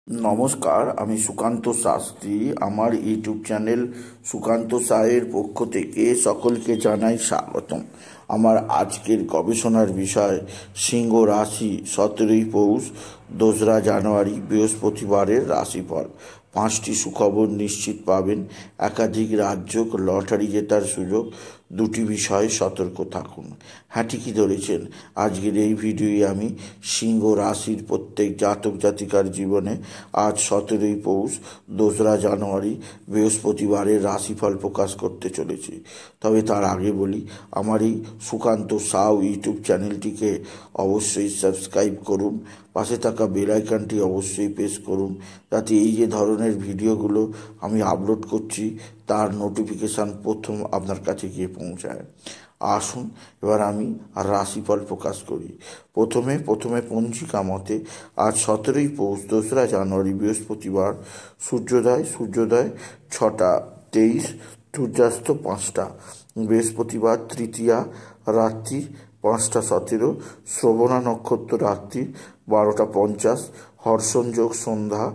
নমস্কার, আমি সুকান্ত শাস্ত্রী। আমার ইউটিউব চ্যানেল সুকান্ত সায়ের পক্ষ থেকে সকলকে জানাই স্বাগতম। আমার আজকের গবেষণার বিষয় সিংহ রাশি 17ই পৌষ 2রা জানুয়ারি বৃহস্পতিবারের রাশিফল। 5টি সুখবর নিশ্চিত পাবেন, একাধিক রাজ্য লটারি জেতার সুযোগ, 2টি বিষয়ে সতর্ক থাকুন। হ্যাঁ, ঠিকই ধরেছেন। আজকের এই ভিডিওয়ে আমি সিংহ রাশির প্রত্যেক জাতক জাতিকার জীবনে আজ 17ই পৌষ 2রা জানুয়ারি বৃহস্পতিবারের রাশিফল প্রকাশ করতে চলেছি। তবে তার আগে বলি, আমার এই সুকান্ত সাউ ইউটিউব চ্যানেলটিকে অবশ্যই সাবস্ক্রাইব করুন, পাশে থাকা বেল আইকনটি অবশ্যই প্রেস করুন, যাতে এই যে ধরনের ভিডিওগুলো আমি আপলোড করছি তার নোটিফিকেশান প্রথম আপনার কাছে গিয়ে পৌঁছায়। আসুন এবার আমি রাশিফল প্রকাশ করি। প্রথমে পঞ্জিকা মতে আজ 17ই পৌষ 2রা জানুয়ারি বৃহস্পতিবার। সূর্যোদয় 6টা 23, সূর্যাস্ত 5টা। বৃহস্পতিবার তৃতীয়া রাত্রি 5টা 17, শ্রবণা নক্ষত্র রাত্রি 12টা 50, হর্ষণযোগ সন্ধ্যা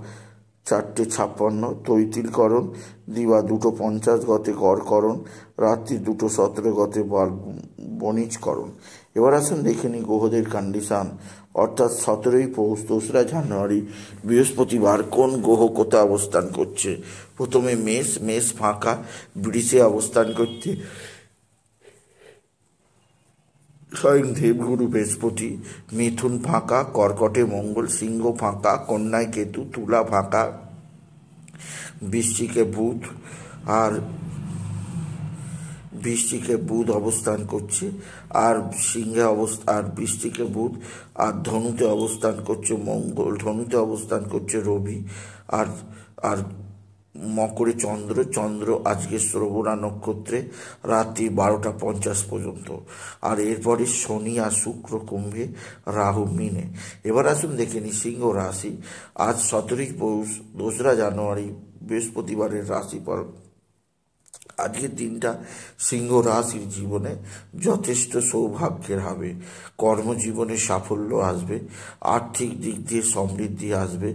4টে 56, তৈতিলকরণ দিবা 2টো 50 গতে করকরণ, রাত্রি 2টো 17 গতে বণিজকরণ। এবার আসুন দেখে নিই গ্রহদের কন্ডিশান, অর্থাৎ 17ই পৌষ 2রা জানুয়ারি বৃহস্পতিবার কোন গ্রহ কোথায় অবস্থান করছে। প্রথমে মেষ ফাঁকা, বৃষে অবস্থান করছে স্বয়ং দেবগুরু বৃহস্পতি। মিথুন ফাঁকা, কর্কটে মঙ্গল, সিংহ ফাঁকা, কন্যায় কেতু, তুলা ফাঁকা, বৃশ্চিকে বুধ অবস্থান করছে, আর সিংহে আর বৃশ্চিকে বুধ, আর ধনুতে অবস্থান করছে মঙ্গল, ধনুতে অবস্থান করছে রবি, আর আর মকরে চন্দ্র আজকে শ্রবণা নক্ষত্রে রাত্রি 12টা 50 পর্যন্ত, আর এরপরে শনি আর শুক্র কুম্ভে, রাহু মিনে। এবার আসুন দেখে নিই সিংহ রাশি আজ 17ই পৌষ 2রা জানুয়ারি বৃহস্পতিবারের রাশিফল। আজকের দিনটা সিংহ রাশির জীবনে যথেষ্ট সৌভাগ্যের হবে। কর্মজীবনে সাফল্য আসবে, আর্থিক দিক দিয়ে সমৃদ্ধি আসবে,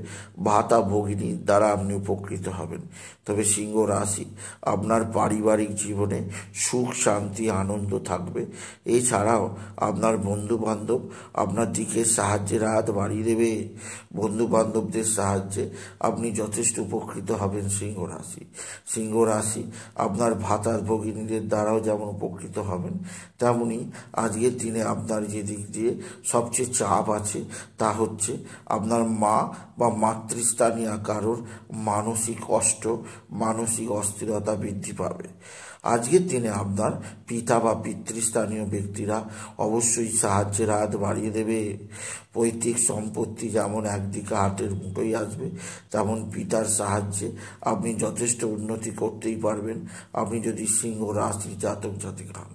ভাতা ভগিনীর দ্বারা আপনি উপকৃত হবেন। তবে সিংহ রাশি আপনার পারিবারিক জীবনে সুখ শান্তি আনন্দ থাকবে। এছাড়াও আপনার বন্ধুবান্ধব আপনার দিকে সাহায্যের হাত বাড়িয়ে দেবে। বন্ধুবান্ধবদের সাহায্যে আপনি যথেষ্ট উপকৃত হবেন। সিংহ রাশি আপনার ভাতার ভগিনীদের দ্বারাও যেমন উপকৃত হবেন, তেমনি আজকের দিনে আপনার যে দিক দিয়ে সবচেয়ে চাপ আছে তা হচ্ছে আপনার মা বা মাতৃস্থানীয় কারোর মানসিক কষ্ট, মানসিক অস্থিরতা বৃদ্ধি পাবে। আজকের দিনে আপনার পিতা বা পিতৃস্থানীয় ব্যক্তিরা অবশ্যই সাহায্যের হাত বাড়িয়ে দেবে। পৈতৃক সম্পত্তি যেমন একদিকে হাতের মুঠোই আসবে, তেমন পিতার সাহায্যে আপনি যথেষ্ট উন্নতি করতেই পারবেন, আপনি যদি সিংহ রাশি জাতক জাতিকা হন।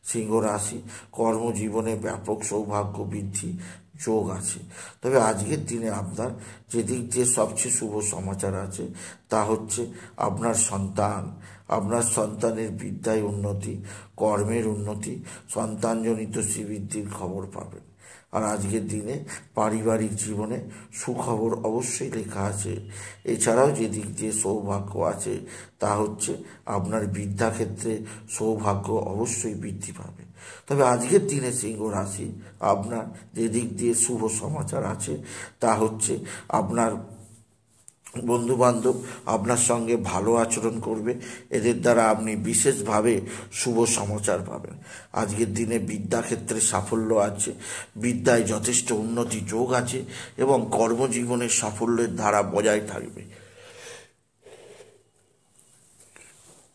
সিংহ রাশি কর্মজীবনে ব্যাপক সৌভাগ্য বৃদ্ধি যোগ আছে। তবে আজকের দিনে আপনার যে দিক দিয়ে সবচেয়ে শুভ সমাচার আছে তা হচ্ছে আপনার সন্তানের বিদ্যায় উন্নতি, কর্মের উন্নতি, সন্তানজনিত শ্রীবৃদ্ধির খবর পাবেন। আর আজকের দিনে পারিবারিক জীবনে সুখবর অবশ্যই লেখা আছে। এছাড়াও যে দিক দিয়ে সৌভাগ্য আছে তা হচ্ছে আপনার বিদ্যাক্ষেত্রে সৌভাগ্য অবশ্যই বৃদ্ধি পাবে। তবে আজকের দিনে সিংহ রাশি আপনার যে দিক দিয়ে শুভ সমাচার আছে তা হচ্ছে আপনার বন্ধুবান্ধব আপনার সঙ্গে ভালো আচরণ করবে, এদের দ্বারা আপনি বিশেষভাবে শুভ সমাচার পাবেন। আজকের দিনে বিদ্যাক্ষেত্রে সাফল্য আছে, বিদ্যায় যথেষ্ট উন্নতি যোগ আছে এবং কর্মজীবনের সাফল্যের ধারা বজায় থাকবে।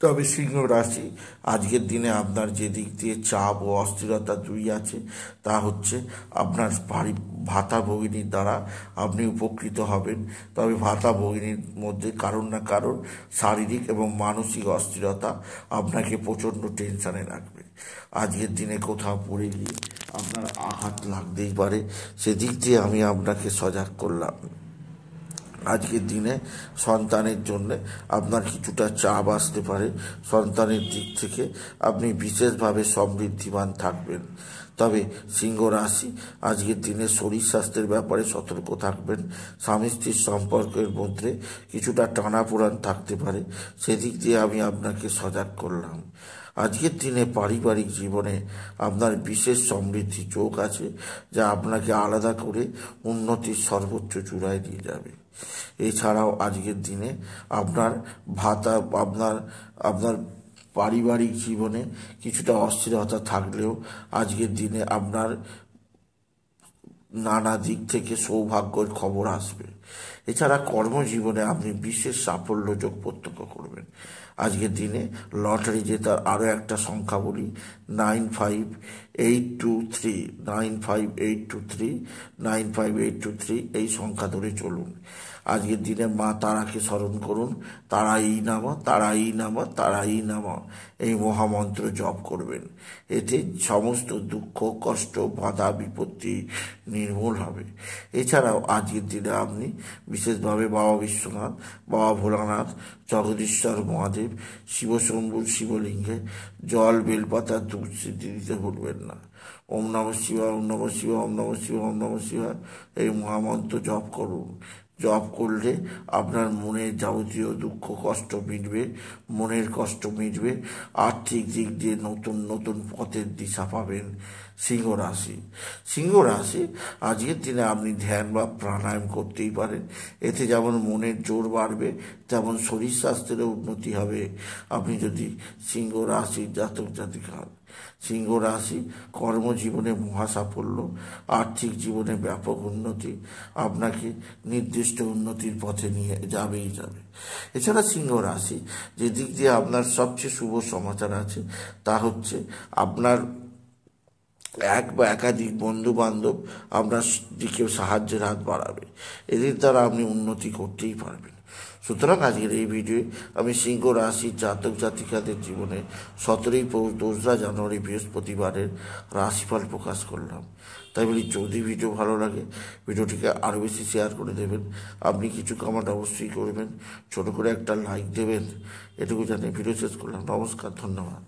তবে সিংহ রাশি আজকের দিনে আপনার যে দিক দিয়ে চাপ ও অস্থিরতা দুই আছে তা হচ্ছে আপনার ভাতা ভগিনীর দ্বারা আপনি উপকৃত হবেন। তবে ভাতা ভগিনীর মধ্যে কারোর না কারোর শারীরিক এবং মানসিক অস্থিরতা আপনাকে প্রচণ্ড টেনশানে রাখবে। আজকের দিনে কোথাও পড়ে গিয়ে আপনার আঘাত লাগতেই পারে, সেদিক দিয়ে আমি আপনাকে সজাগ করলাম। আজকের দিনে সন্তানের জন্য আপনার কিছুটা চাপ আসতে পারে। সন্তানের দিক থেকে আপনি বিশেষভাবে সমৃদ্ধিমান থাকবেন। তবে সিংহ রাশি আজকের দিনে শরীর স্বাস্থ্যের ব্যাপারে সতর্ক থাকবেন। স্বামী স্ত্রীর সম্পর্কের মধ্যে কিছুটা টানাপোড়েন থাকতে পারে, সেদিক দিয়ে আমি আপনাকে সজাগ করলাম। আজকের দিনে পারিবারিক জীবনে আপনার বিশেষ সমৃদ্ধি যোগ আছে, যা আপনাকে আলাদা করে উন্নতির সর্বোচ্চ চূড়ায় নিয়ে যাবে। এছাড়াও আজকের দিনে আপনার ভাতা আপনার আপনার পারিবারিক জীবনে কিছুটা অস্থিরতা থাকলেও আজকের দিনে আপনার নানা দিক থেকে সৌভাগ্যের খবর আসবে। এছাড়া কর্মজীবনে আপনি বিশেষ সাফল্য যোগ প্রত্যক্ষ করবেন। আজকের দিনে লটারি জেতার আরও একটা সংখ্যা বলি, 9582395823 9582395823 এই সংখ্যা ধরে চলুন। আজকের দিনে মা তারাকে স্মরণ করুন, তারাই নামা তারাই নামা তারাই নামা এই মহামন্ত্র জপ করবেন। এতে সমস্ত দুঃখ কষ্ট বাধা বিপত্তি নির্মূল হবে। এছাড়াও আজকের দিনে আপনি বিশেষভাবে বাবা বিশ্বনাথ, বাবা ভোলানাথ, জগদীশ্বর মহাদেব, শিবশম্ভুর শিবলিঙ্গে জল বেলপাতা ধূপ সিদ্ধি দিতে ভুলবেন না। ওম নমঃ শিবায়, ওম নমঃ শিবায়, ওম নমঃ শিবায়, ওম নমঃ শিবায় এই মহামন্ত্র জপ করুন। জপ করলে আপনার মনের যাবতীয় দুঃখ কষ্ট মিটবে, মনের কষ্ট মিটবে, আর্থিক দিক দিয়ে নতুন নতুন পথের দিশা পাবেন। সিংহ রাশি আজকের দিনে আপনি ধ্যান বা প্রাণায়াম করতেই পারেন। এতে যেমন মনের জোর বাড়বে, তেমন শরীর স্বাস্থ্যেরও উন্নতি হবে আপনি যদি সিংহ রাশির জাতক জাতিকা হন। সিংহ রাশি কর্মজীবনে মহাসাফল্য, আর্থিক জীবনে ব্যাপক উন্নতি আপনাকে নির্দিষ্ট উন্নতির পথে নিয়ে যাবেই যাবে। এছাড়া সিংহ রাশি যে দিক দিয়ে আপনার সবচেয়ে শুভ সমাচার আছে তা হচ্ছে আপনার এক বা একাধিক বন্ধু বান্ধব আপনার দিকে সাহায্যের হাত বাড়াবে। এদের দ্বারা আপনি উন্নতি করতেই পারবেন। সুতরাং আজকের এই ভিডিওয়ে আমি সিংহ রাশির জাতক জাতিকাদের জীবনে 17ই পৌষ 2রা জানুয়ারি বৃহস্পতিবারের রাশিফল প্রকাশ করলাম। তাই বলি, যদি ভিডিও ভালো লাগে ভিডিওটিকে আরও বেশি শেয়ার করে দেবেন। আপনি কিছু কমেন্ট অবশ্যই করবেন, ছোট করে একটা লাইক দেবেন। এটুকু জানিয়ে ভিডিও শেষ করলাম। নমস্কার, ধন্যবাদ।